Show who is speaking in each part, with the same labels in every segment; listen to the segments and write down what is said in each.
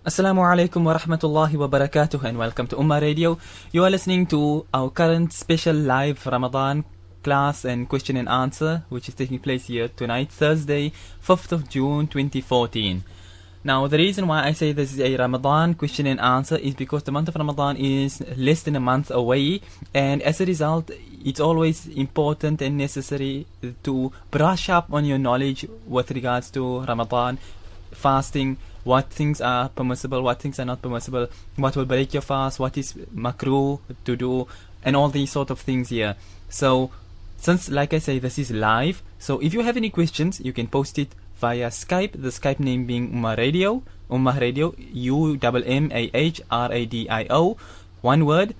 Speaker 1: Assalamu alaikum wa rahmatullahi wa barakatuh, and welcome to Ummah Radio. You are listening to our current special live Ramadan class and question and answer, which is taking place here tonight, Thursday, 5th of June 2014. Now, the reason why I say this is a Ramadan question and answer is because the month of Ramadan is less than a month away, and as a result, it's always important and necessary to brush up on your knowledge with regards to Ramadan, fasting, what things are permissible, what things are not permissible, what will break your fast, what is makruh to do, and all these sort of things here. So, since, like I say, this is live, so if you have any questions, you can post it via Skype, the Skype name being Ummah Radio, UMMAHRADIO, one word.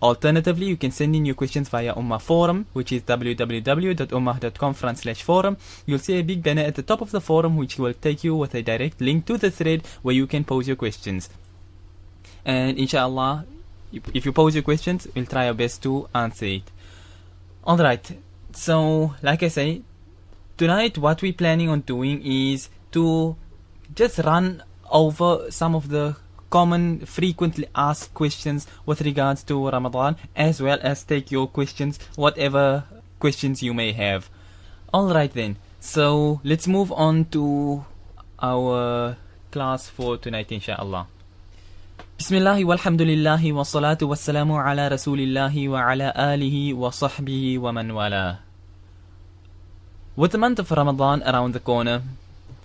Speaker 1: Alternatively, you can send in your questions via Ummah Forum, which is www.ummah.com/forum. You'll see a big banner at the top of the forum, which will take you with a direct link to the thread where you can pose your questions. And inshallah, if you pose your questions, we'll try our best to answer it. Alright, so like I say, tonight what we're planning on doing is to just run over some of the common, frequently asked questions with regards to Ramadan, as well as take your questions, whatever questions you may have. Alright then, so let's move on to our class for tonight, inshallah. Bismillah walhamdulillahi wa salatu wa salamu ala rasulillahi wa ala alihi wa sahbihi wa man wala. With the month of Ramadan around the corner,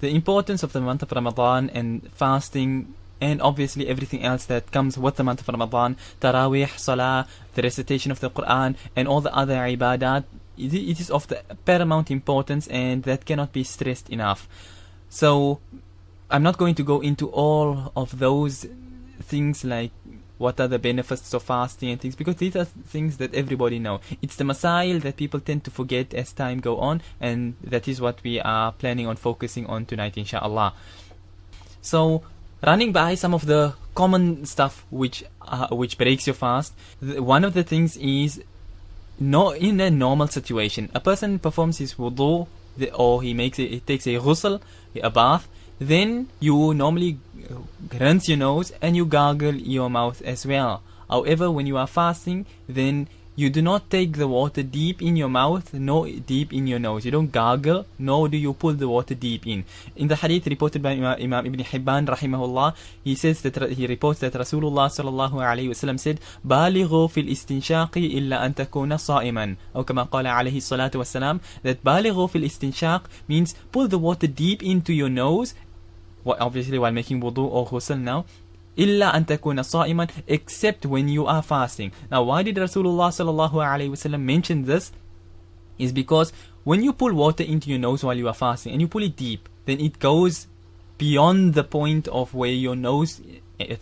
Speaker 1: the importance of the month of Ramadan and fasting, and obviously everything else that comes with the month of Ramadan, Taraweeh, Salah, the recitation of the Quran, and all the other ibadat, it is of the paramount importance, and that cannot be stressed enough. So, I'm not going to go into all of those things like what are the benefits of fasting and things, because these are things that everybody know. It's the masail that people tend to forget as time go on, and that is what we are planning on focusing on tonight, inshallah. So, running by some of the common stuff which breaks your fast, one of the things is, in a normal situation, a person performs his wudu, or he takes a ghusl, a bath, then you normally rinse your nose and you gargle your mouth as well. However, when you are fasting, then you do not take the water deep in your mouth, nor deep in your nose. You don't gargle, nor do you pull the water deep in. In the hadith reported by Imam Ibn Hibban rahimahullah, he reports that Rasulullah sallallahu alayhi wasallam said, "Balighu fil istinshaqi illa an takuna sa'iman." Or kama qala alayhi salatu wassalam, that balighu fil istinshaq means pull the water deep into your nose, obviously while making wudu or ghusl now, illa an takuna sa'iman, except when you are fasting. Now, why did Rasulullah sallallahu alaihi wasallam mention this? Is because when you pull water into your nose while you are fasting and you pull it deep, then it goes beyond the point of where your nose,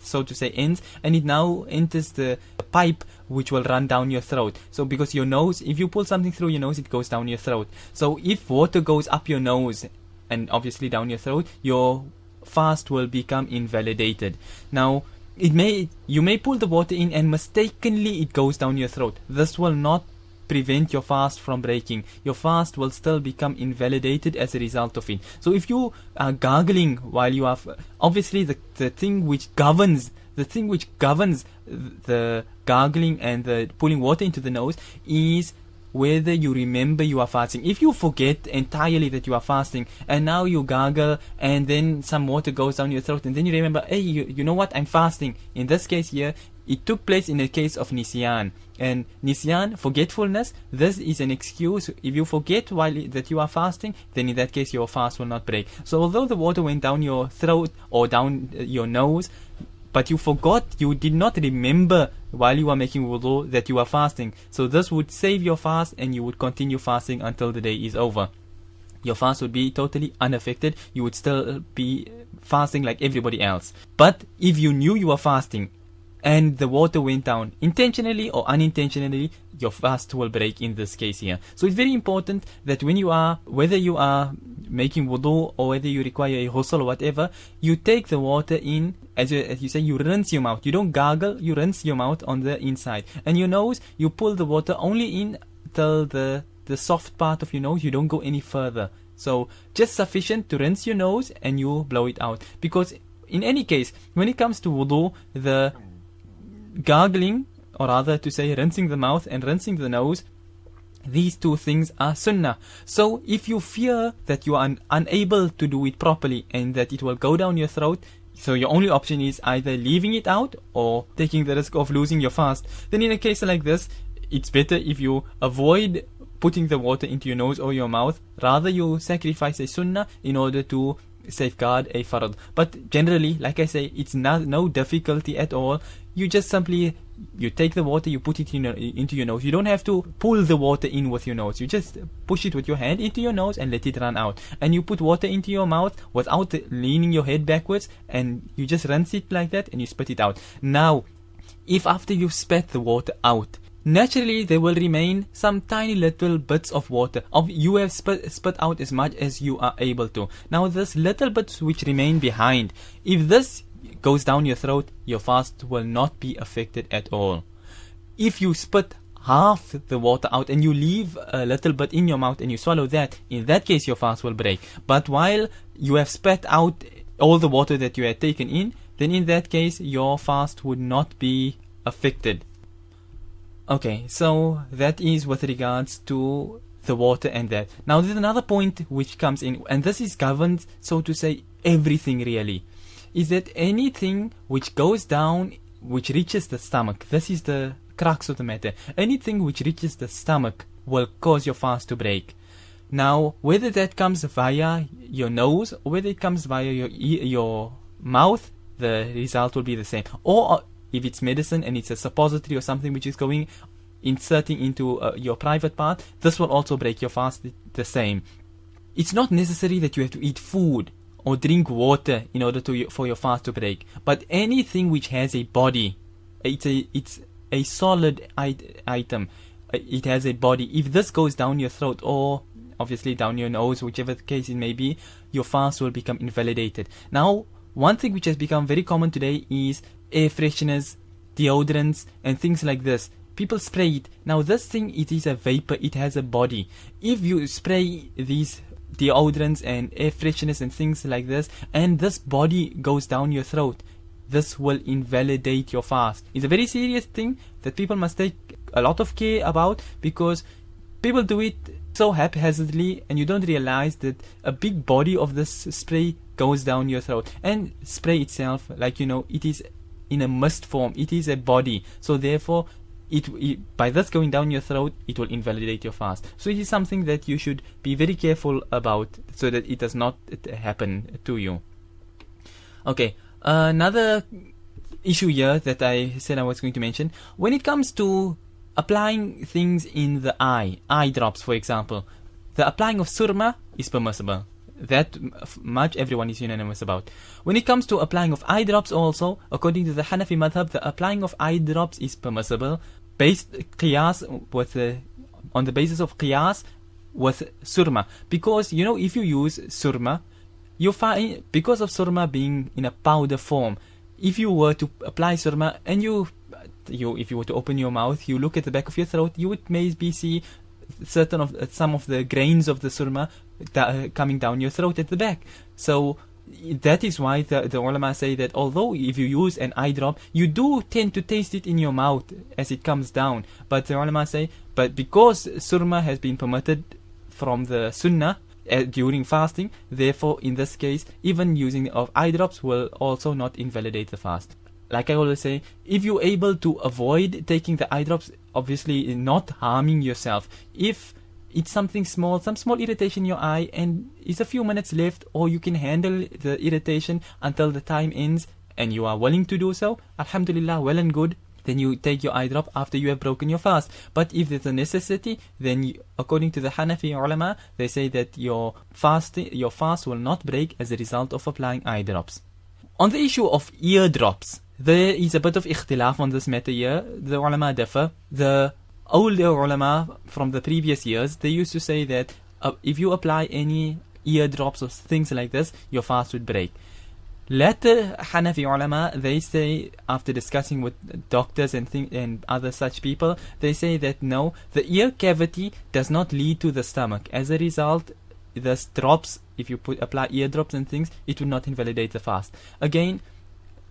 Speaker 1: so to say, ends, and it now enters the pipe which will run down your throat. So because your nose, if you pull something through your nose, it goes down your throat. So if water goes up your nose and obviously down your throat, your fast will become invalidated. Now, you may pull the water in and mistakenly it goes down your throat. This will not prevent your fast from breaking. Your fast will still become invalidated as a result of it. So if you are gargling while you are, obviously the thing which governs the gargling and the pulling water into the nose is whether you remember you are fasting. If you forget entirely that you are fasting and now you gargle and then some water goes down your throat and then you remember, hey, you know what, I'm fasting. In this case here, it took place in the case of nisyan. And nisyan, forgetfulness, this is an excuse. If you forget that you are fasting, then in that case your fast will not break. So although the water went down your throat or down your nose, but you forgot, you did not remember while you are making wudu that you are fasting. So this would save your fast and you would continue fasting until the day is over. Your fast would be totally unaffected. You would still be fasting like everybody else. But if you knew you were fasting and the water went down intentionally or unintentionally, your fast will break in this case here. So it's very important that whether you are making wudu or whether you require a ghusl or whatever, you take the water in, as you say, you rinse your mouth. You don't gargle, you rinse your mouth on the inside. And your nose, you pull the water only in till the soft part of your nose. You don't go any further. So just sufficient to rinse your nose and you blow it out. Because in any case, when it comes to wudu, the gargling, or rather to say rinsing the mouth and rinsing the nose, these two things are sunnah. So if you fear that you are unable to do it properly and that it will go down your throat, so your only option is either leaving it out or taking the risk of losing your fast, then in a case like this, it's better if you avoid putting the water into your nose or your mouth. Rather, you sacrifice a sunnah in order to safeguard a farad. But generally, like I say, it's no difficulty at all. You just simply, you take the water, you put it into your nose. You don't have to pull the water in with your nose. You just push it with your hand into your nose and let it run out. And you put water into your mouth without leaning your head backwards, and you just rinse it like that and you spit it out. Now, if after you spat the water out, naturally there will remain some tiny little bits of water. You have spit out as much as you are able to. Now this little bits which remain behind, if this goes down your throat, your fast will not be affected at all. If you spit half the water out and you leave a little bit in your mouth and you swallow that, in that case your fast will break. But while you have spat out all the water that you had taken in, then in that case your fast would not be affected. Okay, so that is with regards to the water and that. Now there's another point which comes in, and this is governed, so to say, everything really, is that anything which goes down, which reaches the stomach, this is the crux of the matter, anything which reaches the stomach will cause your fast to break. Now, whether that comes via your nose or whether it comes via your mouth, the result will be the same. Or if it's medicine and it's a suppository or something which is inserting into your private part, this will also break your fast the same. It's not necessary that you have to eat food or drink water in order for your fast to break. But anything which has a body, it's a solid item. It has a body. If this goes down your throat or obviously down your nose, whichever the case it may be, your fast will become invalidated. Now, one thing which has become very common today is air fresheners, deodorants, and things like this. People spray it. Now this thing, it is a vapor, it has a body. If you spray these deodorants and air fresheners and things like this, and this body goes down your throat, this will invalidate your fast. It's a very serious thing that people must take a lot of care about, because people do it so haphazardly and you don't realize that a big body of this spray goes down your throat. And spray itself, like it is in a mist form, it is a body, so therefore by this going down your throat, it will invalidate your fast. So it is something that you should be very careful about, so that it does not happen to you. Okay, another issue here that I said I was going to mention, when it comes to applying things in the eye drops for example, the applying of surma is permissible. That much everyone is unanimous about. When it comes to applying of eye drops also, according to the Hanafi madhab, the applying of eye drops is permissible, based qiyas on the basis of qiyas with surma. Because if you use surma, you find, because of surma being in a powder form, if you were to apply surma and if you were to open your mouth, you look at the back of your throat, you would maybe see some of the grains of the surma coming down your throat at the back. So that is why the ulama say that although if you use an eye drop, you do tend to taste it in your mouth as it comes down, but the ulama say, but because surma has been permitted from the sunnah during fasting, therefore in this case even using of eye drops will also not invalidate the fast. Like I always say, if you're able to avoid taking the eye drops, obviously not harming yourself. If it's something small, some small irritation in your eye, and it's a few minutes left, or you can handle the irritation until the time ends, and you are willing to do so, alhamdulillah, well and good, then you take your eye drop after you have broken your fast. But if there's a necessity, then according to the Hanafi ulama, they say that your fast will not break as a result of applying eye drops. On the issue of ear drops, there is a bit of ikhtilaf on this matter here. The ulama differ. The older ulama from the previous years, they used to say that if you apply any ear drops or things like this, your fast would break. Later Hanafi ulama, they say, after discussing with doctors and other such people, they say that no, the ear cavity does not lead to the stomach. As a result, this drops, if you apply eardrops and things, it will not invalidate the fast. Again,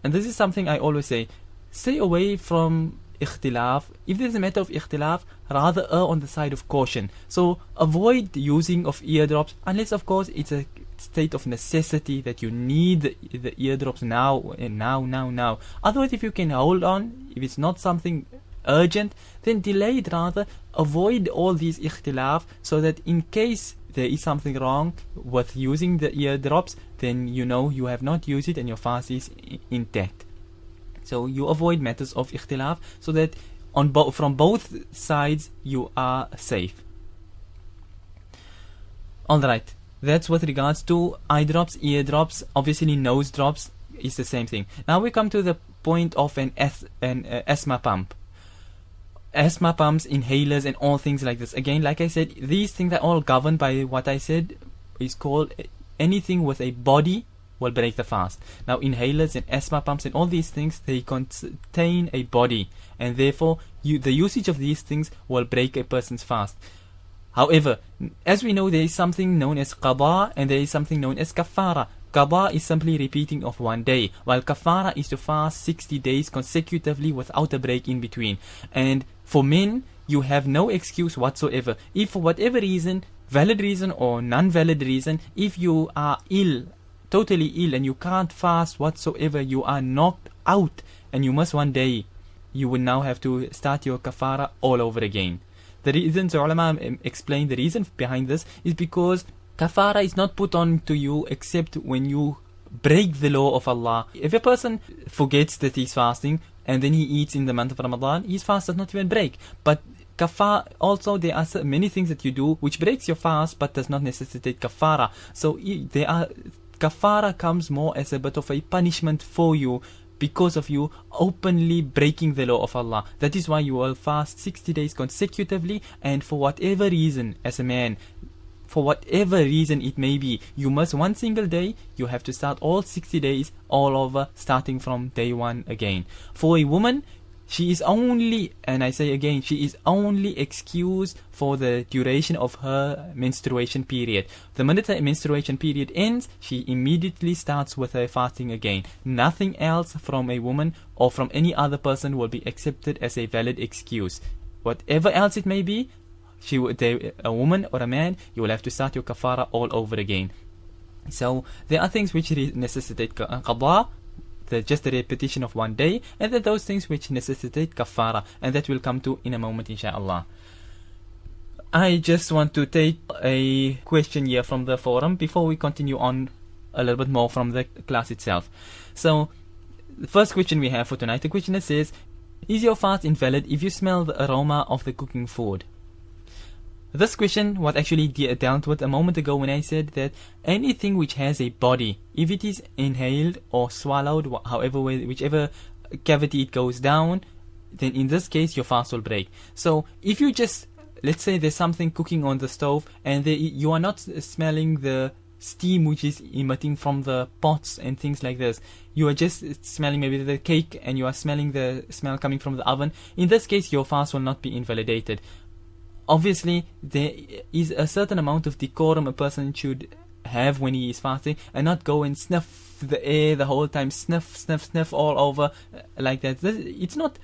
Speaker 1: and this is something I always say, stay away from ikhtilaf. If there's a matter of ikhtilaf, rather err on the side of caution. So avoid using of eardrops, unless of course it's a state of necessity that you need the eardrops now and now. Otherwise, if you can hold on, if it's not something urgent, then delay it rather. Avoid all these ikhtilaf, so that in case there is something wrong with using the eardrops, then you know you have not used it and your fast is intact. So you avoid matters of ikhtilaf, so that from both sides you are safe. Alright, that's with regards to eye drops, eardrops. Obviously nose drops is the same thing. Now we come to the point of an asthma pump. Asthma pumps, inhalers and all things like this. Again, like I said, these things are all governed by what I said is called anything with a body will break the fast. Now inhalers and asthma pumps and all these things, they contain a body, and therefore the usage of these things will break a person's fast. However, as we know, there is something known as qada and there is something known as kafara. Qada is simply repeating of one day, while kafara is to fast 60 days consecutively without a break in between. And for men, you have no excuse whatsoever. If for whatever reason, valid reason or non-valid reason, if you are ill, totally ill, and you can't fast whatsoever, you are knocked out and you must one day, you will now have to start your kafara all over again. The reason, so ulama explain the reason behind this is because kafara is not put on to you except when you break the law of Allah. If a person forgets that he's fasting and then he eats in the month of Ramadan, his fast does not even break. But kafara, also there are many things that you do which breaks your fast but does not necessitate kafara. So kafara comes more as a bit of a punishment for you because of you openly breaking the law of Allah. That is why you will fast 60 days consecutively, and for whatever reason, as a man, for whatever reason it may be, you must one single day, you have to start all 60 days all over, starting from day one again. For a woman, she is only, and I say again, she is only excused for the duration of her menstruation period. The minute her menstruation period ends, she immediately starts with her fasting again. Nothing else from a woman or from any other person will be accepted as a valid excuse. Whatever else it may be, a woman or a man, you will have to start your kafara all over again. So there are things which necessitate qada, just a repetition of one day, and then those things which necessitate kafara, and that will come to in a moment, inshallah. I just want to take a question here from the forum before we continue on a little bit more from the class itself. So the first question we have for tonight, the questioner says, is your fast invalid if you smell the aroma of the cooking food? This question was actually dealt with a moment ago when I said that anything which has a body, if it is inhaled or swallowed, however way, whichever cavity it goes down, then in this case your fast will break. So if you just, let's say there's something cooking on the stove and you are not smelling the steam which is emitting from the pots and things like this, you are just smelling maybe the cake and you are smelling the smell coming from the oven, in this case your fast will not be invalidated. Obviously, there is a certain amount of decorum a person should have when he is fasting, and not go and sniff the air the whole time, sniff all over like that. It's not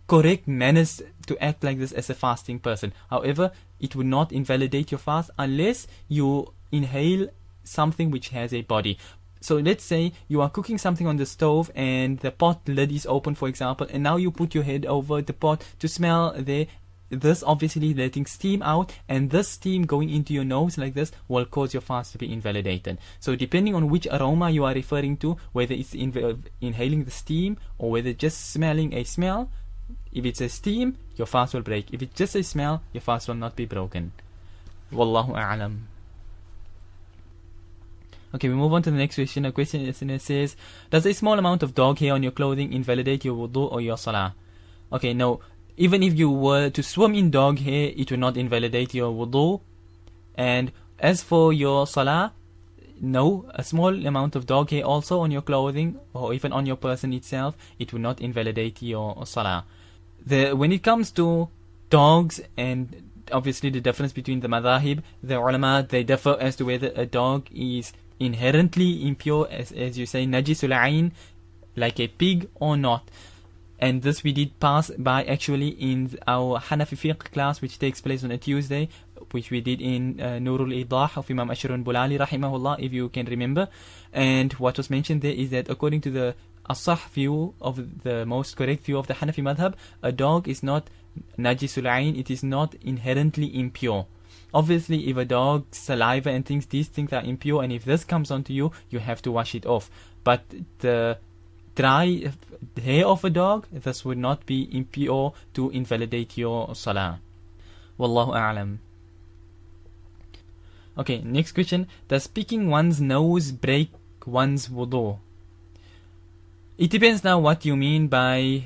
Speaker 1: correct manners to act like this as a fasting person. However, it would not invalidate your fast unless you inhale something which has a body. So let's say you are cooking something on the stove and the pot lid is open, for example, and now you put your head over the pot to smell there. This obviously letting steam out, and this steam going into your nose like this will cause your fast to be invalidated. So depending on which aroma you are referring to, whether it's inhaling the steam or whether just smelling a smell, if it's a steam, your fast will break. If it's just a smell, your fast will not be broken. Wallahu a'lam. Okay, we move on to the next question. A question says, does a small amount of dog hair on your clothing invalidate your wudu or your salah? Okay, no. Even if you were to swim in dog hair, it will not invalidate your wudu. And as for your salah, no, a small amount of dog hair also on your clothing or even on your person itself, it will not invalidate your salah. When it comes to dogs and obviously the difference between the madhahib, the ulama, they differ as to whether a dog is inherently impure, as you say, najisul ayn, like a pig, or not. And this we did pass by actually in our Hanafi fiqh class, which takes place on a Tuesday, which we did in Nurul Idah of Imam Ashrun Bulali rahimahullah, if you can remember. And what was mentioned there is that according to the Asah view, of the most correct view of the Hanafi madhab, a dog is not najisul ayn, it is not inherently impure. Obviously, if a dog's saliva and things, these things are impure, and if this comes onto you, you have to wash it off. But the dry hair of a dog, this would not be impure to invalidate your salah. Wallahu a'lam. Okay, next question. Does picking one's nose break one's wudu? It depends now what you mean by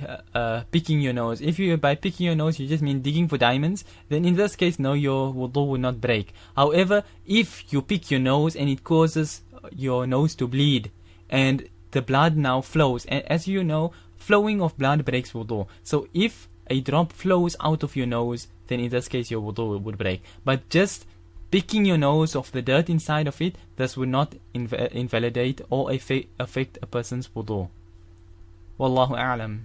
Speaker 1: picking your nose. If you by picking your nose you just mean digging for diamonds, then in this case no, your wudu will not break. However, if you pick your nose and it causes your nose to bleed and the blood now flows, and as you know, flowing of blood breaks wudu. So if a drop flows out of your nose, then in this case your wudu would break. But just picking your nose of the dirt inside of it, this would not invalidate or affect a person's wudu. Wallahu a'lam.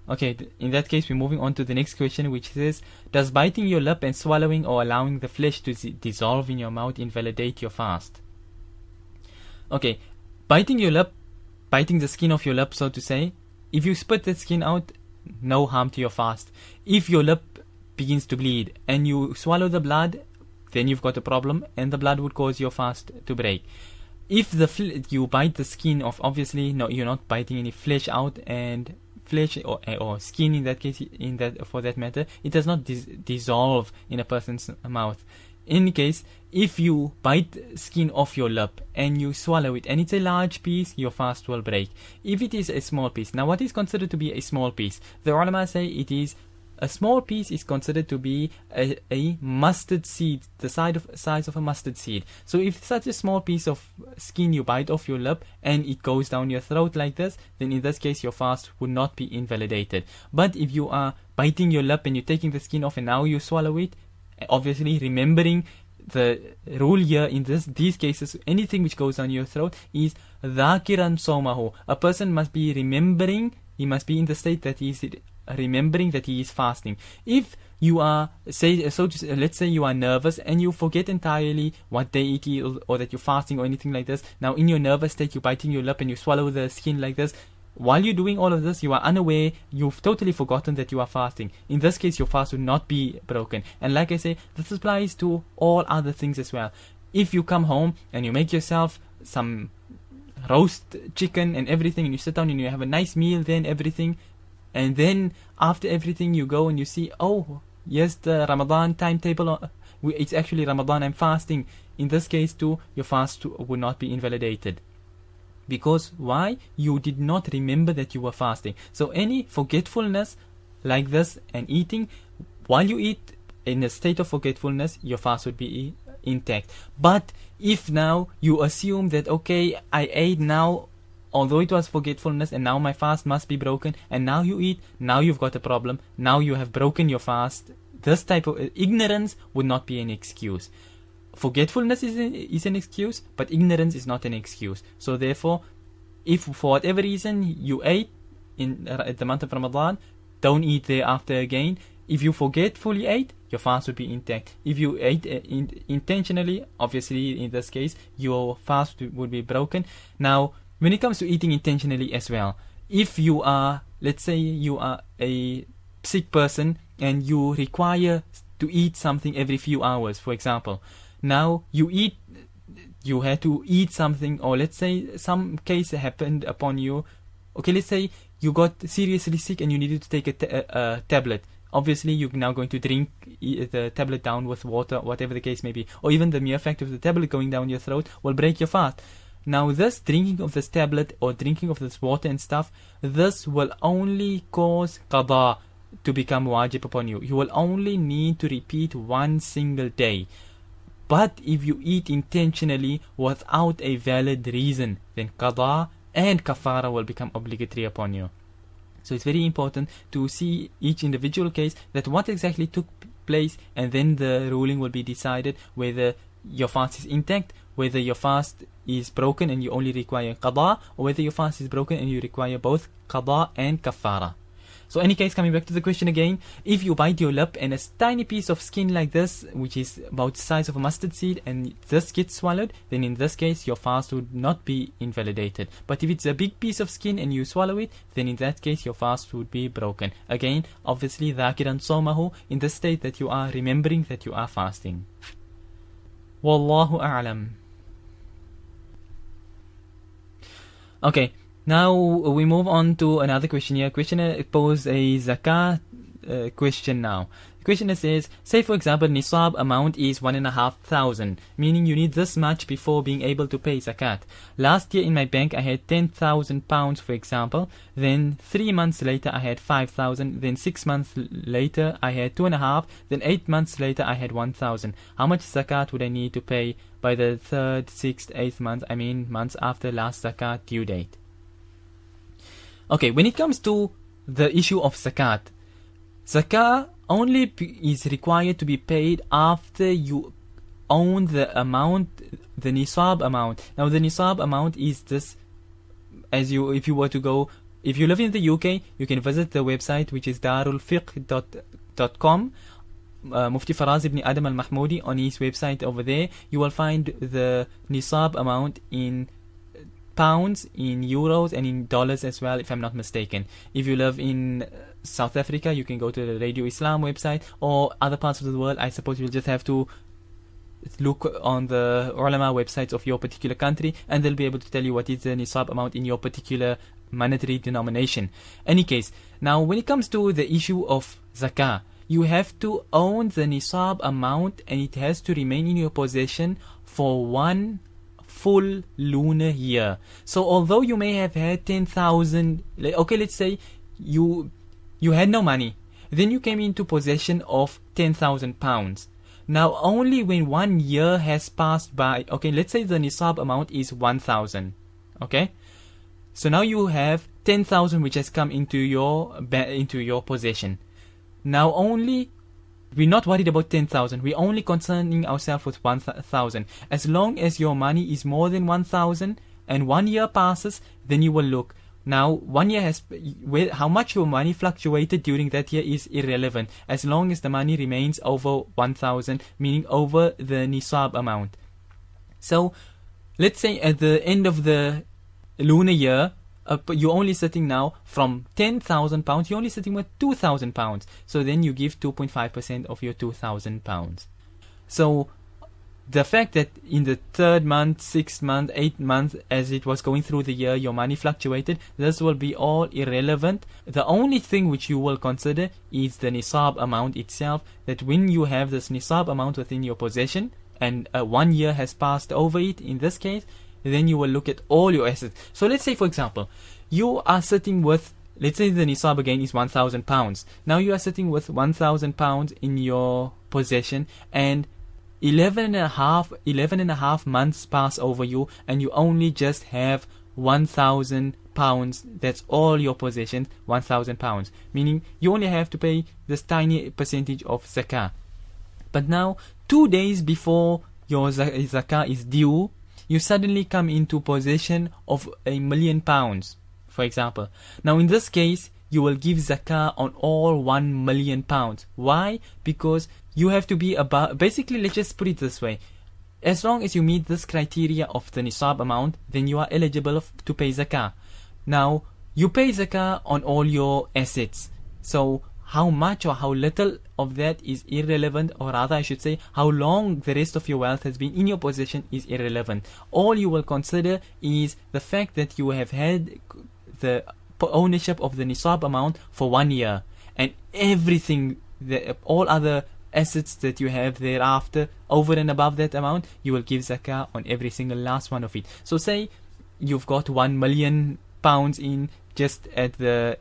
Speaker 1: Okay, in that case we're moving on to the next question, which says, does biting your lip and swallowing or allowing the flesh to dissolve in your mouth invalidate your fast? Okay, biting your lip, biting the skin of your lip, so to say, if you spit that skin out, no harm to your fast. If your lip begins to bleed and you swallow the blood, then you've got a problem and the blood would cause your fast to break. If you bite the skin off, obviously no, you're not biting any flesh out, and flesh or skin in that case, for that matter, it does not dissolve in a person's mouth. In any case, if you bite skin off your lip and you swallow it and it's a large piece, your fast will break. If it is a small piece, now what is considered to be a small piece? The ulama say it is a small piece is considered to be a mustard seed, the size of a mustard seed. So if such a small piece of skin you bite off your lip and it goes down your throat like this, then in this case your fast would not be invalidated. But if you are biting your lip and you're taking the skin off and now you swallow it, obviously remembering the rule here in these cases, anything which goes down your throat is dhakiran somahu. A person must be remembering, he must be in the state that he is remembering that he is fasting. If you are, let's say you are nervous and you forget entirely what day it is, or that you're fasting or anything like this, now in your nervous state you're biting your lip and you swallow the skin like this, while you're doing all of this you are unaware, you've totally forgotten that you are fasting. In this case your fast would not be broken. And like I say, this applies to all other things as well. If you come home and you make yourself some roast chicken and everything, and you sit down and you have a nice meal then everything, and then after everything you go and you see, oh yes, the Ramadan timetable, it's actually Ramadan, I'm fasting. In this case too, your fast would not be invalidated. Because why? You did not remember that you were fasting. So any forgetfulness like this and eating, while you eat in a state of forgetfulness, your fast would be intact. But if now you assume that, okay, I ate now, although it was forgetfulness, and now my fast must be broken, and now you eat, now you've got a problem, now you have broken your fast. This type of ignorance would not be an excuse. Forgetfulness is an excuse, but ignorance is not an excuse. So therefore, if for whatever reason you ate in the month of Ramadan, don't eat thereafter again. If you forgetfully ate, your fast would be intact. If you ate intentionally, obviously in this case, your fast would be broken. Now, when it comes to eating intentionally as well, if you are, let's say you are a sick person and you require to eat something every few hours, for example, now you had to eat something, or let's say some case happened upon you. Okay, let's say you got seriously sick and you needed to take a tablet. Obviously you're now going to drink the tablet down with water, whatever the case may be, or even the mere fact of the tablet going down your throat will break your fast. Now this drinking of this tablet or drinking of this water and stuff, this will only cause qada to become wajib upon you. You will only need to repeat one single day. But if you eat intentionally without a valid reason, then qada and kafara will become obligatory upon you. So it's very important to see each individual case, that what exactly took place, and then the ruling will be decided whether your fast is intact, whether your fast is broken and you only require qada, or whether your fast is broken and you require both qada and kafara. So any case, coming back to the question again, if you bite your lip and a tiny piece of skin like this, which is about the size of a mustard seed, and this gets swallowed, then in this case your fast would not be invalidated. But if it's a big piece of skin and you swallow it, then in that case your fast would be broken. Again, obviously dhakiran sawmahu, in the state that you are remembering that you are fasting. Wallahu a'lam. Okay. Now we move on to another question here. Questioner posed a zakah question now. The questioner says, say for example nisab amount is 1,500, meaning you need this much before being able to pay zakat. Last year in my bank I had 10,000 pounds for example, then 3 months later I had 5,000, then 6 months later I had 2.5, then 8 months later I had 1,000. How much zakat would I need to pay by the 3rd, 6th, 8th month, I mean months after last zakat due date? Okay, when it comes to the issue of zakat, zakah only is required to be paid after you own the amount, the nisab amount. Now the nisab amount is this, if you live in the UK, you can visit the website, which is darulfiqh.com. Mufti Faraz ibn Adam al-Mahmoudi, on his website over there, you will find the nisab amount in pounds, in euros, and in dollars as well, if I'm not mistaken. If you live in South Africa, you can go to the Radio Islam website, or other parts of the world, I suppose you'll just have to look on the ulama websites of your particular country, and they'll be able to tell you what is the nisab amount in your particular monetary denomination. Any case, now when it comes to the issue of zakah, you have to own the nisab amount, and it has to remain in your possession for one full lunar year. So although you may have had 10,000, okay, let's say you had no money, then you came into possession of 10,000 pounds. Now only when 1 year has passed by, okay, let's say the nisab amount is 1,000, okay, so now you have 10,000 which has come into your possession. Now only, we're not worried about 10,000. We're only concerning ourselves with 1,000. As long as your money is more than 1,000 and 1 year passes, then you will look. Now, 1 year has, how much your money fluctuated during that year is irrelevant, as long as the money remains over 1,000, meaning over the nisab amount. So, let's say at the end of the lunar year, you're only sitting now from 10,000 pounds, you're only sitting with 2,000 pounds. So then you give 2.5% of your 2,000 pounds. So the fact that in the 3rd month, 6th month, 8th month, as it was going through the year, your money fluctuated, this will be all irrelevant. The only thing which you will consider is the nisab amount itself, that when you have this nisab amount within your possession, and 1 year has passed over it, in this case, then you will look at all your assets. So let's say, for example, you are sitting with, let's say the nisab again is 1,000 pounds. Now you are sitting with 1,000 pounds in your possession, and 11 and a half months pass over you, and you only just have 1,000 pounds. That's all your possessions, 1,000 pounds. Meaning you only have to pay this tiny percentage of zakah. But now, 2 days before your zakah is due, you suddenly come into possession of £1,000,000, for example. Now in this case, you will give zakah on all £1,000,000. Why? Because you have to be about, basically, let's just put it this way. As long as you meet this criteria of the nisab amount, then you are eligible to pay zakah. Now, you pay zakah on all your assets. So how much or how little of that is irrelevant, or rather I should say how long the rest of your wealth has been in your possession is irrelevant. All you will consider is the fact that you have had the ownership of the nisab amount for 1 year, and everything, all other assets that you have thereafter over and above that amount, you will give zakah on every single last one of it. So say you've got £1,000,000 in just at the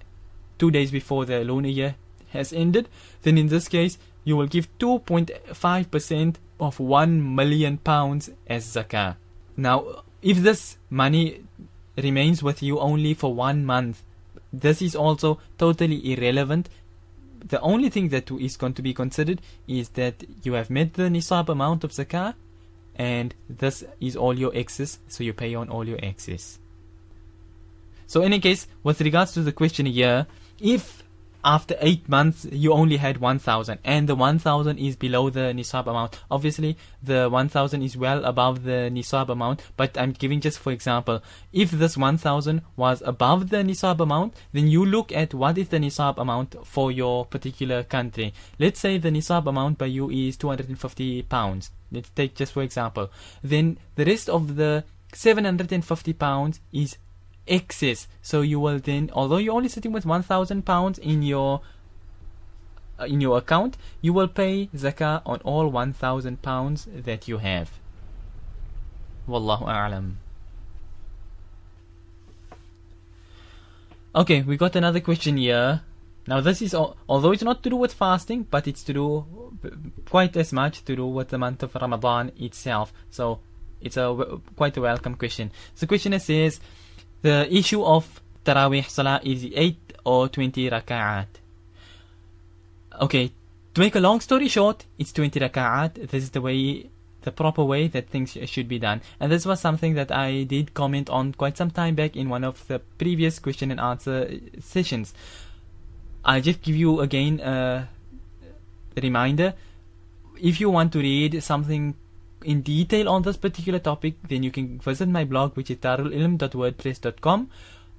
Speaker 1: 2 days before the lunar year has ended, then in this case you will give 2.5% of £1,000,000 as zakah. Now if this money remains with you only for 1 month, this is also totally irrelevant. The only thing that is going to be considered is that you have met the nisab amount of zakah, and this is all your excess, so you pay on all your excess. So in any case, with regards to the question here, if after 8 months you only had 1,000 and the 1,000 is below the nisab amount, obviously the 1,000 is well above the nisab amount, but I'm giving just for example, if this 1,000 was above the nisab amount, then you look at what is the nisab amount for your particular country. Let's say the nisab amount by you is 250 pounds. Let's take just for example. Then the rest of the 750 pounds is excess. So you will then, although you're only sitting with 1,000 pounds in your account, you will pay zakah on all 1,000 pounds that you have. Wallahu a'lam. Okay, we got another question here. Now this is, although it's not to do with fasting, but it's to do quite as much to do with the month of Ramadan itself. So it's quite a welcome question. So the questioner says, the issue of Taraweeh Salah is 8 or 20 raka'at. Okay, to make a long story short, it's 20 raka'at. This is the proper way that things should be done. And this was something that I did comment on quite some time back in one of the previous question and answer sessions. I'll just give you again a reminder. If you want to read something in detail on this particular topic, then you can visit my blog, which is darulilm.wordpress.com,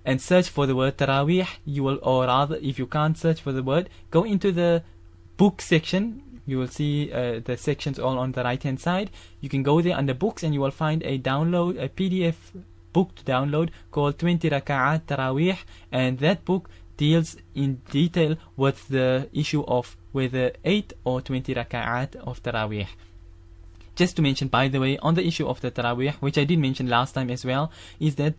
Speaker 1: and search for the word Taraweeh. You will, or rather, if you can't search for the word, go into the book section. You will see the sections all on the right hand side. You can go there under books and you will find a PDF book to download called 20 Raka'at Taraweeh, and that book deals in detail with the issue of whether 8 or 20 Raka'at of Taraweeh. Just to mention, by the way, on the issue of the Taraweeh, which I did mention last time as well, is that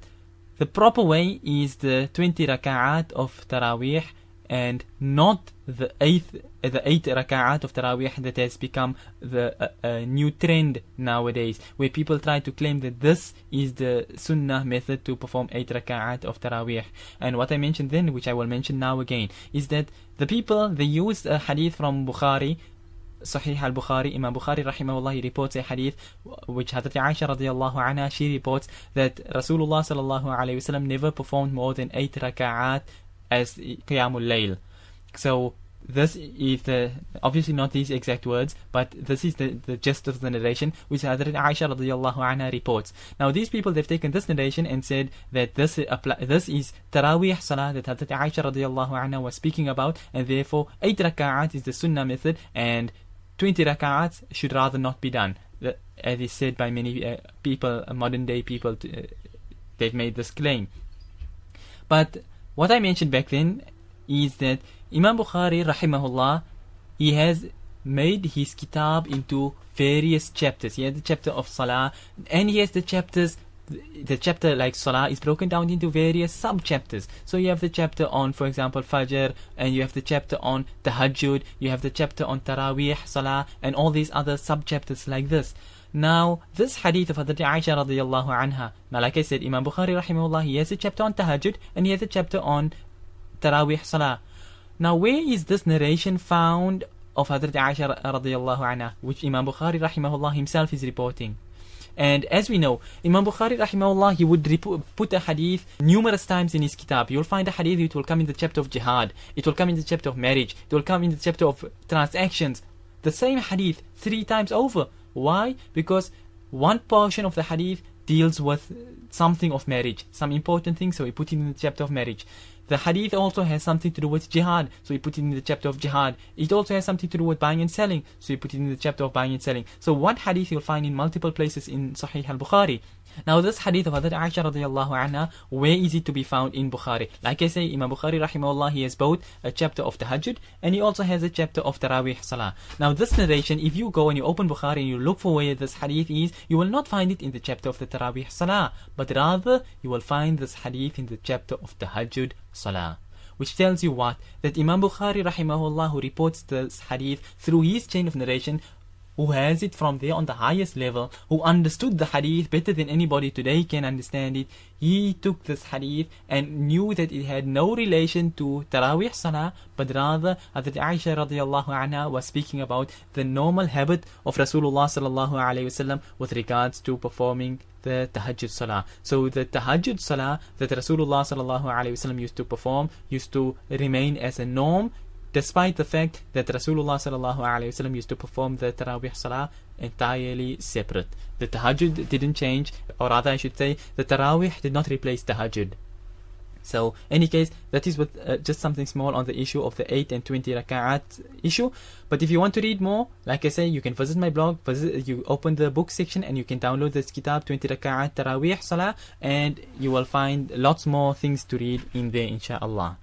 Speaker 1: the proper way is the 20 raka'at of Taraweeh and not the 8 raka'at of Taraweeh that has become the new trend nowadays, where people try to claim that this is the sunnah method to perform 8 raka'at of Taraweeh. And what I mentioned then, which I will mention now again, is that the people, they used a hadith from Bukhari, Sahih al-Bukhari. Imam Bukhari rahimahullah, he reports a hadith which Hazrat Aisha radiallahu anha, she reports that Rasulullah sallallahu alayhi wasallam never performed more than 8 raka'at as Qiyamul Layl. So this is obviously not these exact words, but this is the gist of the narration which Hazrat Aisha radiallahu anha reports. Now these people, they've taken this narration and said that this is Taraweeh Salah that Hazrat Aisha radiallahu anha was speaking about, and therefore 8 raka'at is the sunnah method and 20 raka'ats should rather not be done. As is said by many people, modern day people, they've made this claim. But what I mentioned back then is that Imam Bukhari rahimahullah, he has made his kitab into various chapters. He has the chapter of Salah, and he has the chapter like Salah is broken down into various sub-chapters. So you have the chapter on, for example, Fajr, and you have the chapter on Tahajjud, you have the chapter on Taraweeh Salah, and all these other sub-chapters like this. Now, this hadith of Hazrat Aisha radiallahu anha, now like I said, Imam Bukhari rahimahullah, he has a chapter on Tahajjud, and he has a chapter on Taraweeh Salah. Now, where is this narration found of Hazrat Aisha radiallahu anha, which Imam Bukhari rahimahullah himself is reporting? And as we know, Imam Bukhari rahimahullah, he would put a hadith numerous times in his kitab. You'll find a hadith, it will come in the chapter of jihad, it will come in the chapter of marriage, it will come in the chapter of transactions. The same hadith 3 times over. Why? Because one portion of the hadith deals with something of marriage, some important thing, so he put it in the chapter of marriage. The hadith also has something to do with jihad, so he put it in the chapter of jihad. It also has something to do with buying and selling, so he put it in the chapter of buying and selling. So one hadith you'll find in multiple places in Sahih al-Bukhari. Now this hadith of Hazrat Aisha radiallahu anha, where is it to be found in Bukhari? Like I say, Imam Bukhari rahimahullah, he has both a chapter of Tahajjud and he also has a chapter of Taraweeh Salah. Now this narration, if you go and you open Bukhari and you look for where this hadith is, you will not find it in the chapter of the Taraweeh Salah, but rather you will find this hadith in the chapter of Tahajjud Salah. Which tells you what? That Imam Bukhari rahimahullah, who reports this hadith through his chain of narration, who has it from there on the highest level, who understood the hadith better than anybody today can understand it. He took this hadith and knew that it had no relation to Taraweeh Salah, but rather Hazrat Aisha radiallahu anha was speaking about the normal habit of Rasulullah sallallahu alayhi wasallam with regards to performing the Tahajjud Salah. So the Tahajjud Salah that Rasulullah sallallahu alayhi wasallam used to perform used to remain as a norm, despite the fact that Rasulullah sallallahu alayhi wasallam used to perform the Taraweeh Salah entirely separate. The Tahajjud didn't change, or rather I should say, the Taraweeh did not replace Tahajjud. So, any case, that is what just something small on the issue of the 8 and 20 raka'at issue. But if you want to read more, like I say, you can visit my blog, you open the book section and you can download this kitab, 20 raka'at Taraweeh Salah, and you will find lots more things to read in there, inshaAllah.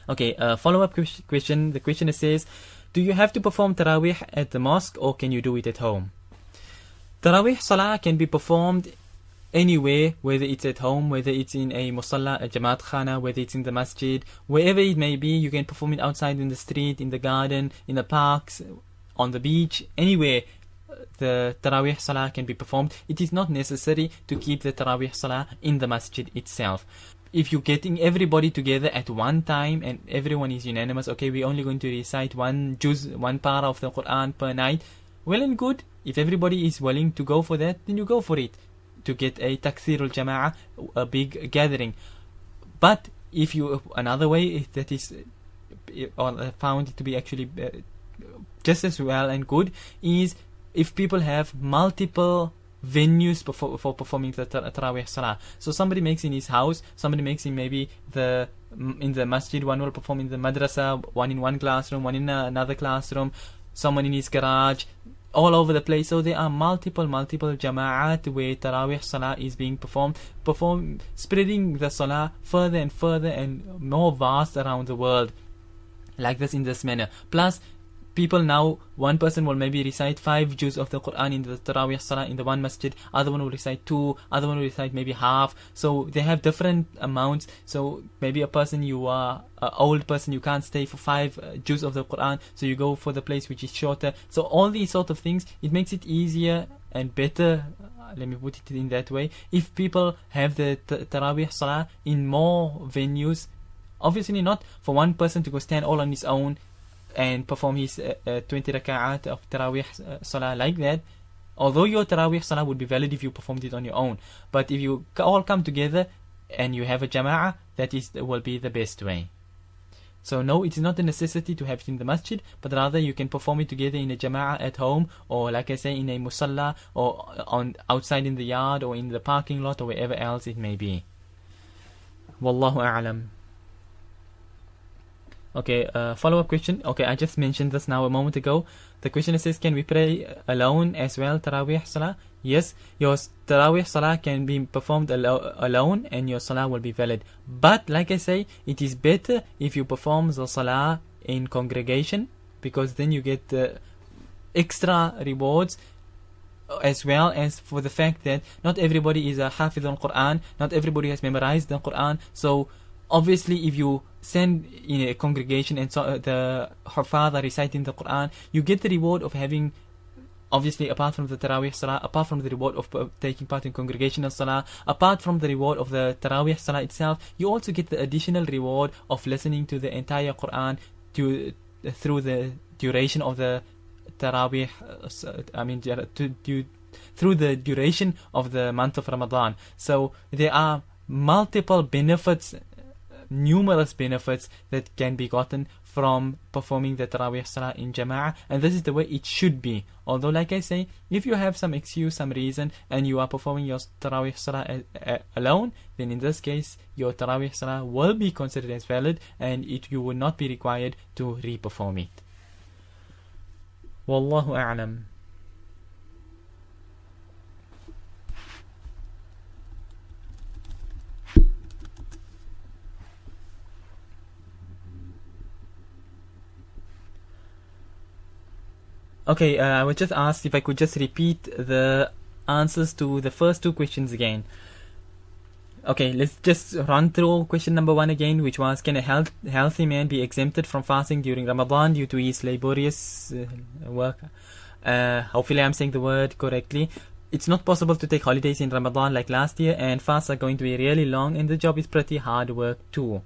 Speaker 1: Okay, follow-up question. The questioner says, do you have to perform Taraweeh at the mosque or can you do it at home? Taraweeh Salah can be performed anywhere, whether it's at home, whether it's in a musalla, a jamaat khana, whether it's in the masjid, wherever it may be. You can perform it outside in the street, in the garden, in the parks, on the beach, anywhere the Taraweeh Salah can be performed. It is not necessary to keep the Taraweeh Salah in the masjid itself. If you're getting everybody together at one time and everyone is unanimous, okay, we're only going to recite one para of the Quran per night, well and good. If everybody is willing to go for that, then you go for it, to get a takthirul jama'ah, a big gathering. But if you, another way that is found to be actually just as well and good, is if people have multiple venues for performing the Taraweeh Salah. So somebody makes in his house, somebody makes in maybe in the masjid, one will perform in the madrasa, one in one classroom, one in another classroom, someone in his garage, all over the place. So there are multiple jama'at where Taraweeh Salah is being performed, spreading the Salah further and further and more vast around the world, like this, in this manner. Plus, people now, one person will maybe recite 5 juz of the Quran in the Taraweeh Salah in the one masjid, other one will recite 2, other one will recite maybe half. So they have different amounts. So maybe a person, you are an old person, you can't stay for 5 juz of the Quran, so you go for the place which is shorter. So all these sort of things, it makes it easier and better, let me put it in that way, if people have the Taraweeh Salah in more venues. Obviously not for one person to go stand all on his own and perform his 20 raka'at of Taraweeh Salah like that. Although your Taraweeh Salah would be valid if you performed it on your own, but if you all come together and you have a jama'ah, that will be the best way. So no, it is not a necessity to have it in the masjid, but rather you can perform it together in a jama'ah at home, or like I say, in a musalla, or outside in the yard, or in the parking lot, or wherever else it may be. Wallahu a'lam. Okay, follow-up question. Okay, I just mentioned this now a moment ago. The questioner says, can we pray alone as well, Taraweeh Salah? Yes, your Taraweeh Salah can be performed alone and your Salah will be valid. But, like I say, it is better if you perform the Salah in congregation, because then you get the extra rewards, as well as for the fact that not everybody is a Hafiz on Quran, not everybody has memorized the Quran. So, obviously, if you send in a congregation and so the Hufaz are reciting the Quran, you get the reward of having, obviously, apart from the Taraweeh Salah, apart from the reward of taking part in congregational Salah, apart from the reward of the Taraweeh Salah itself, you also get the additional reward of listening to the entire Quran through the duration of the Taraweeh, through the duration of the month of Ramadan. So there are multiple benefits, numerous benefits that can be gotten from performing the Taraweeh Salah in Jama'ah, and this is the way it should be. Although, like I say, if you have some excuse, some reason, and you are performing your Taraweeh Salah alone, then in this case, your Taraweeh Salah will be considered as valid, and you will not be required to re-perform it. Wallahu a'lam. Okay, I was just asked if I could just repeat the answers to the first 2 questions again. Okay, let's just run through question number 1 again, which was, can a healthy man be exempted from fasting during Ramadan due to his laborious work? Hopefully I'm saying the word correctly. It's not possible to take holidays in Ramadan like last year, and fasts are going to be really long, and the job is pretty hard work too.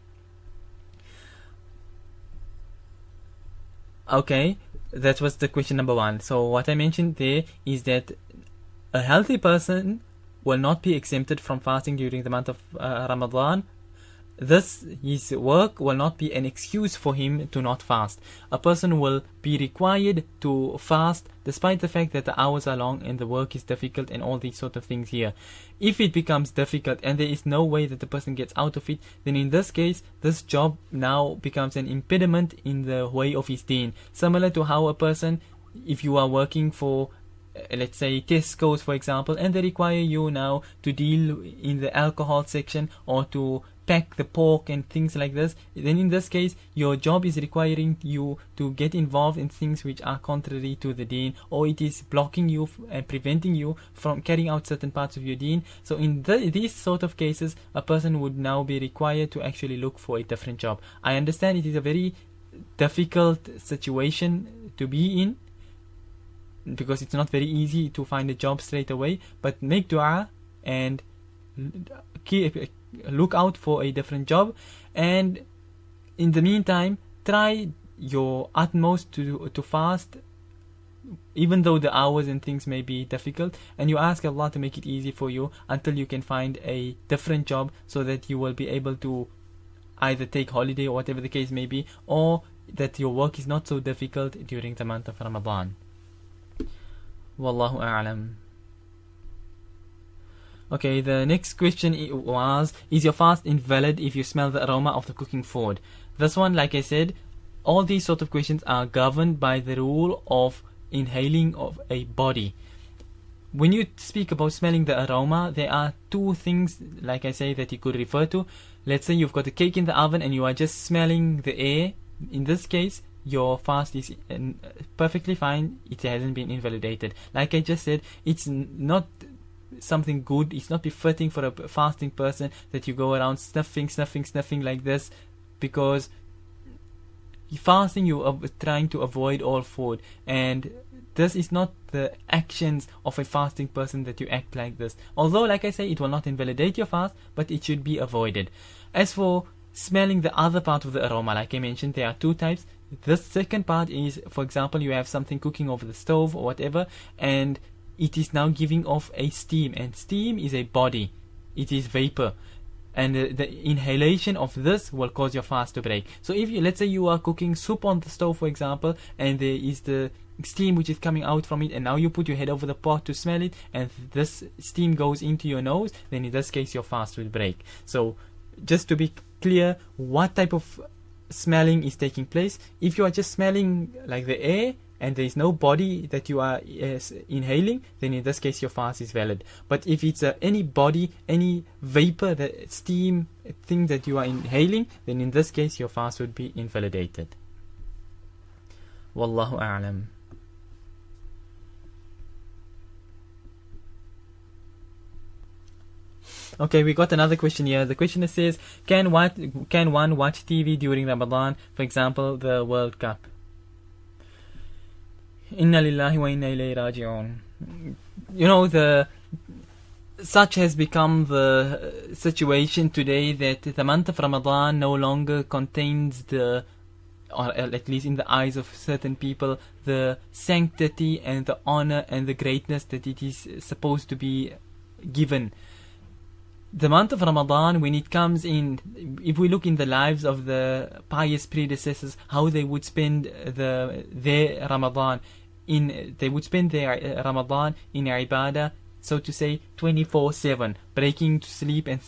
Speaker 1: Okay, that was the question number 1. So what I mentioned there is that a healthy person will not be exempted from fasting during the month of Ramadan. Thus, his work will not be an excuse for him to not fast. A person will be required to fast despite the fact that the hours are long and the work is difficult and all these sort of things here. If it becomes difficult and there is no way that the person gets out of it, then in this case, this job now becomes an impediment in the way of his deen. Similar to how a person, if you are working for let's say Tesco's for example, and they require you now to deal in the alcohol section or to pack the pork and things like this, then in this case your job is requiring you to get involved in things which are contrary to the deen, or it is blocking you and preventing you from carrying out certain parts of your deen. So in these sort of cases, a person would now be required to actually look for a different job. I understand it is a very difficult situation to be in, because it's not very easy to find a job straight away, but make dua and look out for a different job, and in the meantime try your utmost to fast, even though the hours and things may be difficult, and you ask Allah to make it easy for you until you can find a different job, so that you will be able to either take holiday or whatever the case may be, or that your work is not so difficult during the month of Ramadan. Wallahu a'lam. Okay, the next question was, is your fast invalid if you smell the aroma of the cooking food? This one, like I said, all these sort of questions are governed by the rule of inhaling of a body. When you speak about smelling the aroma, there are two things, like I say, that you could refer to. Let's say you've got a cake in the oven and you are just smelling the air. In this case, your fast is perfectly fine. It hasn't been invalidated. Like I just said, it's not something good. It's not befitting for a fasting person that you go around sniffing like this, because fasting, you are trying to avoid all food, and this is not the actions of a fasting person that you act like this. Although, like I say, it will not invalidate your fast, but it should be avoided. As for smelling the other part of the aroma, like I mentioned, there are two types. The second part is, for example, you have something cooking over the stove or whatever, and it is now giving off a steam, and steam is a body, it is vapor, and the inhalation of this will cause your fast to break. So if you, let's say you are cooking soup on the stove for example, and there is the steam which is coming out from it, and now you put your head over the pot to smell it, and this steam goes into your nose, then in this case your fast will break. So just to be clear, what type of smelling is taking place? If you are just smelling like the air and there is no body that you are inhaling, then in this case your fast is valid. But if it's any body, any vapor, the steam thing that you are inhaling, then in this case your fast would be invalidated. Wallahu a'lam. Okay, we got another question here. The questioner says, can one watch TV during Ramadan, for example, the World Cup? Inna lillahi wa inna ilayhi raji'un. You know, such has become the situation today that the month of Ramadan no longer contains or at least in the eyes of certain people, the sanctity and the honor and the greatness that it is supposed to be given. The month of Ramadan, when it comes in, if we look in the lives of the pious predecessors, how they would spend their Ramadan, they would spend their Ramadan in ibadah, so to say, 24/7, breaking to sleep and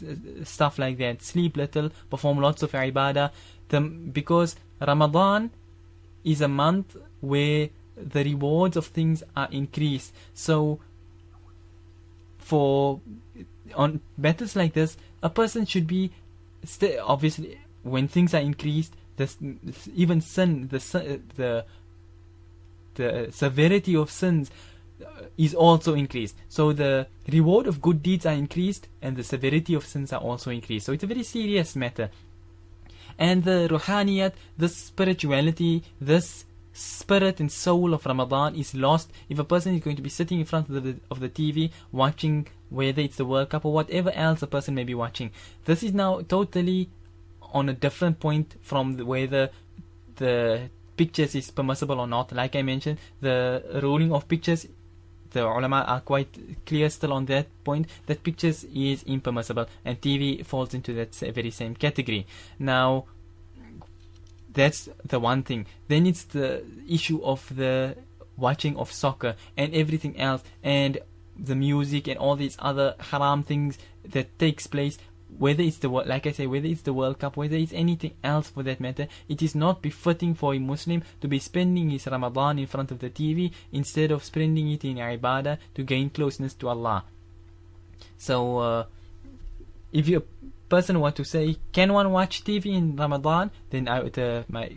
Speaker 1: stuff like that. Sleep little, perform lots of ibadah, because Ramadan is a month where the rewards of things are increased. So on matters like this, a person should be obviously, when things are increased, even sin, the severity of sins is also increased. So the reward of good deeds are increased and the severity of sins are also increased. So it's a very serious matter. And the ruhaniyat, this spirituality, this spirit and soul of Ramadan is lost if a person is going to be sitting in front of the TV watching, whether it's the World Cup or whatever else a person may be watching. This is now totally on a different point from whether the pictures is permissible or not. Like I mentioned, the ruling of pictures, the ulama are quite clear still on that point, that pictures is impermissible, and TV falls into that very same category. Now, that's the one thing. Then it's the issue of the watching of soccer and everything else, and the music and all these other haram things that takes place. Whether it's like I say, whether it's the World Cup, whether it's anything else for that matter, it is not befitting for a Muslim to be spending his Ramadan in front of the TV instead of spending it in ibadah to gain closeness to Allah. So, if you person want to say, can one watch TV in Ramadan? Then my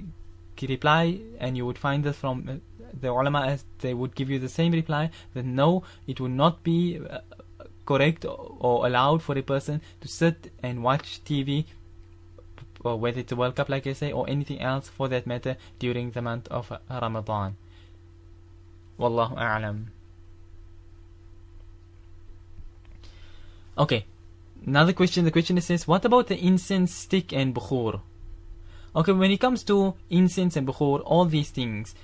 Speaker 1: reply, and you would find this from the ulama, as they would give you the same reply, that no, it would not be correct or allowed for a person to sit and watch TV, or whether it's a World Cup, like I say, or anything else for that matter, during the month of Ramadan. Wallahu a'lam. Okay, another question. The question says, what about the incense stick and bukhur? Okay, when it comes to incense and bukhur, all these things,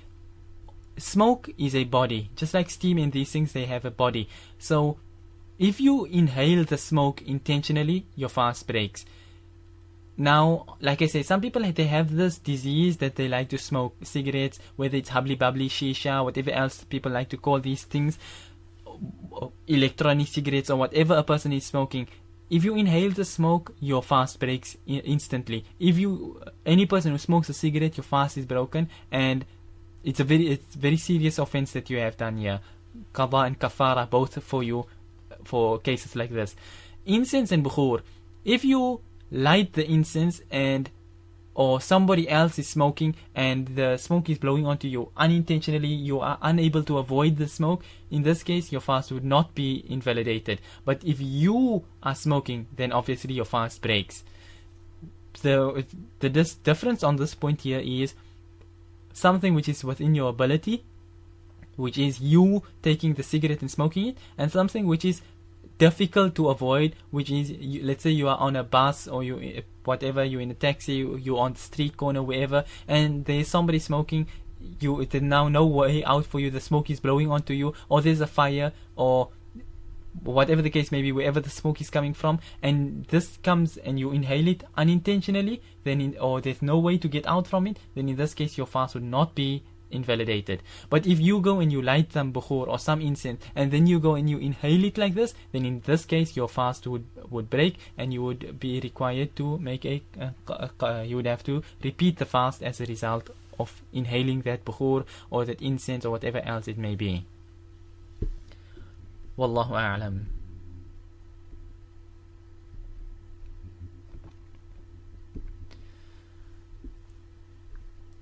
Speaker 1: smoke is a body, just like steam and these things, they have a body. So if you inhale the smoke intentionally, your fast breaks. Now, like I say, some people, they have this disease that they like to smoke cigarettes, whether it's hubbly bubbly, shisha, whatever else people like to call these things, electronic cigarettes or whatever a person is smoking. If you inhale the smoke, your fast breaks instantly. If any person who smokes a cigarette, your fast is broken, and it's very serious offense that you have done here. Qada and kafara, both for you, for cases like this. Incense and bukhur, if you light the incense or somebody else is smoking and the smoke is blowing onto you unintentionally, you are unable to avoid the smoke, in this case your fast would not be invalidated. But if you are smoking, then obviously your fast breaks. The difference on this point here is something which is within your ability, which is you taking the cigarette and smoking it, and something which is difficult to avoid, which is, let's say you are on a bus or you're in a taxi, you're on the street corner, wherever, and there's somebody smoking, there's now no way out for you, the smoke is blowing onto you, or there's a fire, or whatever the case may be, wherever the smoke is coming from, and this comes and you inhale it unintentionally, or there's no way to get out from it, then in this case your fast would not be invalidated. But if you go and you light some bukhur or some incense and then you go and you inhale it like this, then in this case your fast would break, and you would be required to make you would have to repeat the fast as a result of inhaling that bukhur or that incense or whatever else it may be. Wallahu a'lam.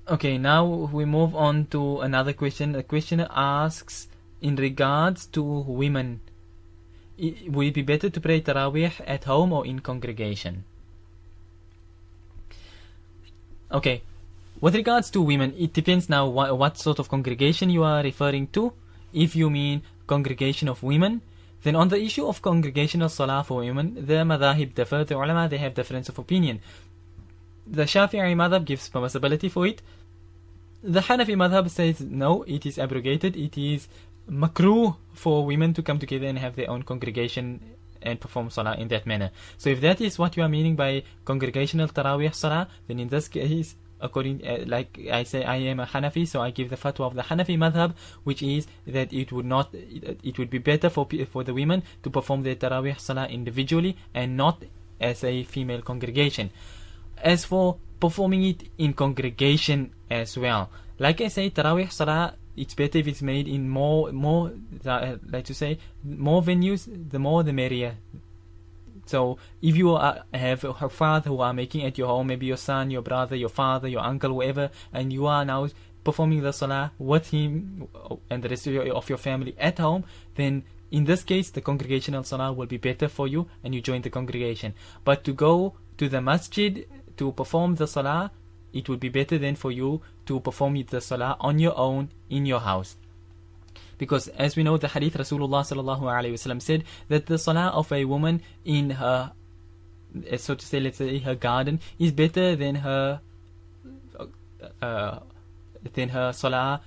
Speaker 1: Okay, now we move on to another question. The questioner asks, in regards to women, would it be better to pray Taraweeh at home or in congregation? Okay, with regards to women, it depends now what sort of congregation you are referring to. If you mean congregation of women, then on the issue of congregational salah for women, the madhahib differ. The ulama, they have difference of opinion. The Shafi'i madhab gives permissibility for it. The Hanafi madhab says no, it is abrogated. It is makruh for women to come together and have their own congregation and perform salah in that manner. So if that is what you are meaning by congregational tarawih salah, then in this case, according, like I say, I am a Hanafi, so I give the fatwa of the Hanafi madhab, which is that it would be better for the women to perform their tarawih salah individually and not as a female congregation. As for performing it in congregation as well, like I say, Tarawih Salah, it's better if it's made in more like to say, more venues, the more the merrier. So if you have a father who are making at your home, maybe your son, your brother, your father, your uncle, whoever, and you are now performing the Salah with him and the rest of your family at home, then in this case the congregational Salah will be better for you and you join the congregation. But to go to the masjid to perform the salah it would be better then for you to perform the salah on your own in your house. Because as we know, the hadith, Rasulullah sallallahu alaihi wasallam said that the salah of a woman in her, so to say, let's say her garden, is better than her salah.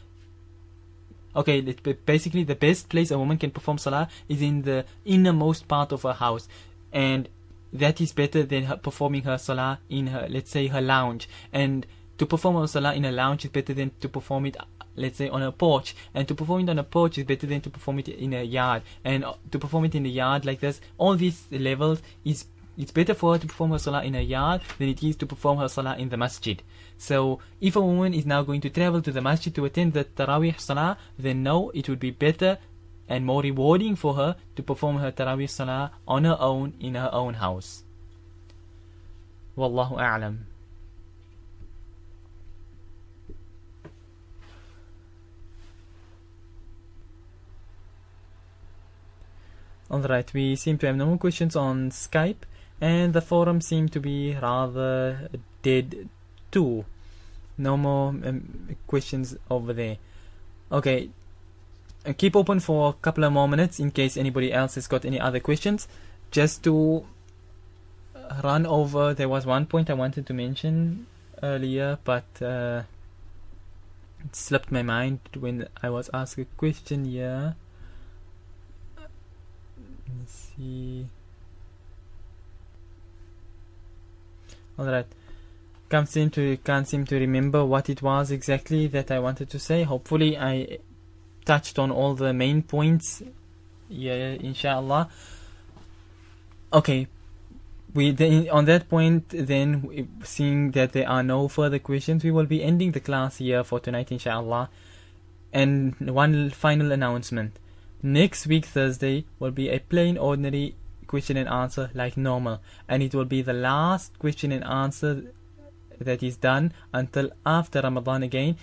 Speaker 1: Okay, basically the best place a woman can perform salah is in the innermost part of her house, and that is better than her performing her salah in her, let's say, her lounge. And to perform her salah in a lounge is better than to perform it, let's say, on a porch. And to perform it on a porch is better than to perform it in a yard. And to perform it in the yard like this, all these levels, it's better for her to perform her salah in a yard than it is to perform her salah in the masjid. So if a woman is now going to travel to the masjid to attend the Taraweeh salah, then no, it would be better and more rewarding for her to perform her Taraweeh salah on her own in her own house. Wallahu a'lam. Alright, we seem to have no more questions on Skype, and the forum seemed to be rather dead too. No more questions over there. Okay, keep open for a couple of more minutes in case anybody else has got any other questions. Just to run over, there was one point I wanted to mention earlier, but it slipped my mind when I was asked a question here. Let's see. Alright. Can't seem to remember what it was exactly that I wanted to say. Hopefully I touched on all the main points. Yeah, inshallah. Okay. On that point, then, seeing that there are no further questions, we will be ending the class here for tonight, inshallah. And one final announcement. Next week, Thursday, will be a plain ordinary question and answer like normal. And it will be the last question and answer that is done until after Ramadan again.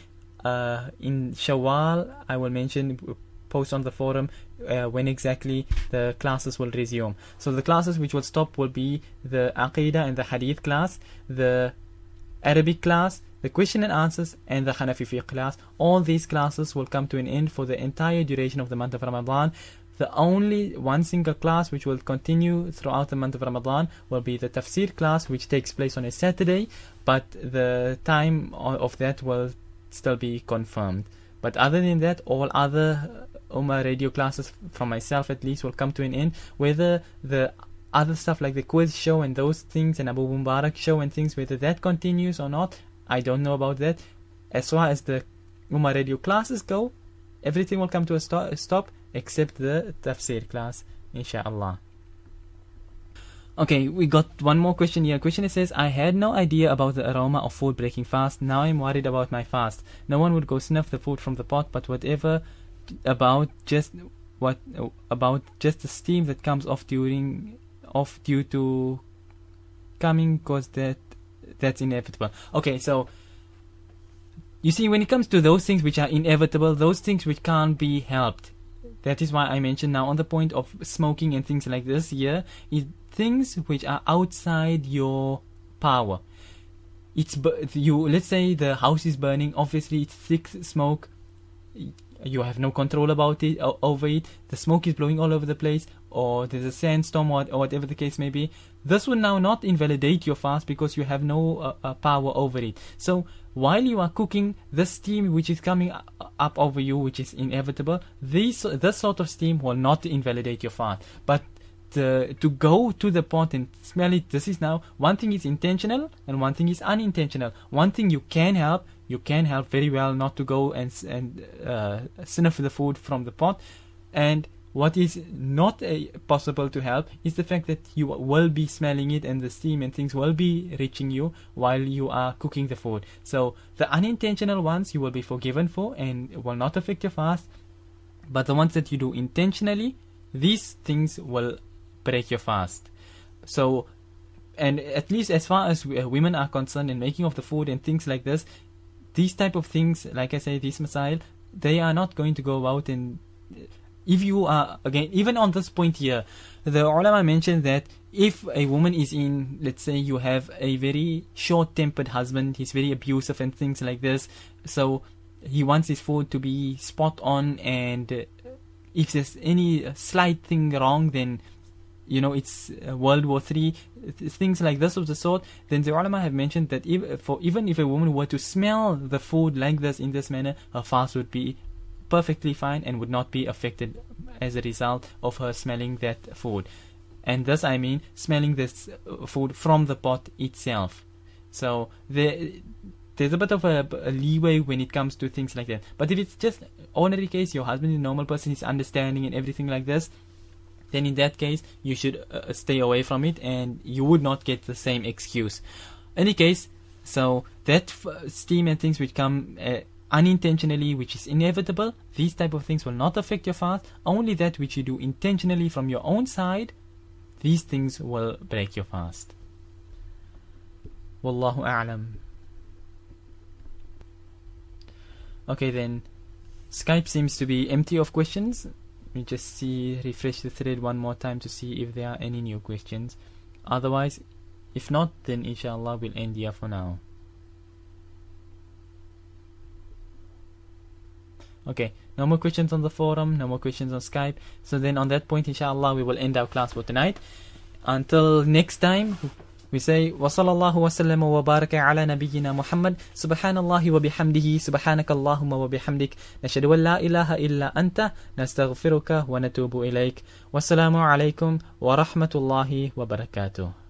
Speaker 1: In Shawwal, I will post on the forum when exactly the classes will resume. So the classes which will stop will be the Aqidah and the Hadith class, the Arabic class, the question and answers, and the Hanafi fiqh class. All these classes will come to an end for the entire duration of the month of Ramadan. The only one single class which will continue throughout the month of Ramadan will be the Tafsir class, which takes place on a Saturday, but the time of that will still be confirmed. But other than that, all other Ummah Radio classes, from myself at least, will come to an end. Whether the other stuff like the quiz show and those things and Abu Mubarak show and things, whether that continues or not, I don't know about that. As far as the Ummah Radio classes go, everything will come to a stop except the Tafsir class, inshallah. Okay, we got one more question here. Question says, I had no idea about the aroma of food breaking fast. Now I'm worried about my fast. No one would go sniff the food from the pot, but whatever about just the steam that comes off due to coming, cause that's inevitable. Okay, so you see, when it comes to those things which are inevitable, those things which can't be helped, that is why I mentioned now on the point of smoking and things like this here, is things which are outside your power. Let's say the house is burning, obviously it's thick smoke, you have no control over it, the smoke is blowing all over the place, or there's a sandstorm or whatever the case may be. This will now not invalidate your fast because you have no power over it. So while you are cooking, the steam which is coming up over you, which is inevitable, this sort of steam will not invalidate your fast. But to go to the pot and smell it, this is now, one thing is intentional and one thing is unintentional. One thing you can help very well not to go and sniff the food from the pot. And what is not possible to help is the fact that you will be smelling it and the steam and things will be reaching you while you are cooking the food. So the unintentional ones you will be forgiven for and will not affect your fast. But the ones that you do intentionally, these things will break your fast. So, and at least as far as women are concerned in making of the food and things like this, these type of things, like I say, these masail, they are not going to go out and if you are, again, even on this point here, the ulama mentioned that if a woman is in, let's say you have a very short-tempered husband, he's very abusive and things like this, so he wants his food to be spot on, and if there's any slight thing wrong, then it's World War III, things like this of the sort, then the ulama have mentioned that even if a woman were to smell the food like this, in this manner, her fast would be perfectly fine and would not be affected as a result of her smelling that food. And thus I mean smelling this food from the pot itself. So there's a bit of a leeway when it comes to things like that. But if it's just ordinary case, your husband is a normal person, he's understanding and everything like this, then in that case you should stay away from it, and you would not get the same excuse. Any case, so that steam and things which come unintentionally, which is inevitable, these type of things will not affect your fast. Only that which you do intentionally from your own side, these things will break your fast. Wallahu a'lam. Okay, then Skype seems to be empty of questions. Let me just refresh the thread one more time to see if there are any new questions. Otherwise, if not, then inshallah we'll end here for now. Okay, no more questions on the forum, no more questions on Skype. So then on that point, inshallah, we will end our class for tonight. Until next time, we say, وَصَلَى اللَّهُ وَسَلَّمَ وَبَارَكَ عَلَى نَبِيِّنَا مُحَمَّدٍ سُبْحَانَ اللَّهِ وَبِحَمْدِهِ سُبْحَانَكَ اللَّهُمَّ وَبِحَمْدِكَ نَشْهَدُ أَن لَا إِلَهَ إِلَّا أَنْتَ نَسْتَغْفِرُكَ وَنَتُوبُ إِلَيْكَ وَالسَّلَامُ عَلَيْكُمْ وَرَحْمَةُ اللَّهِ وَبَرَكَاتُهُ.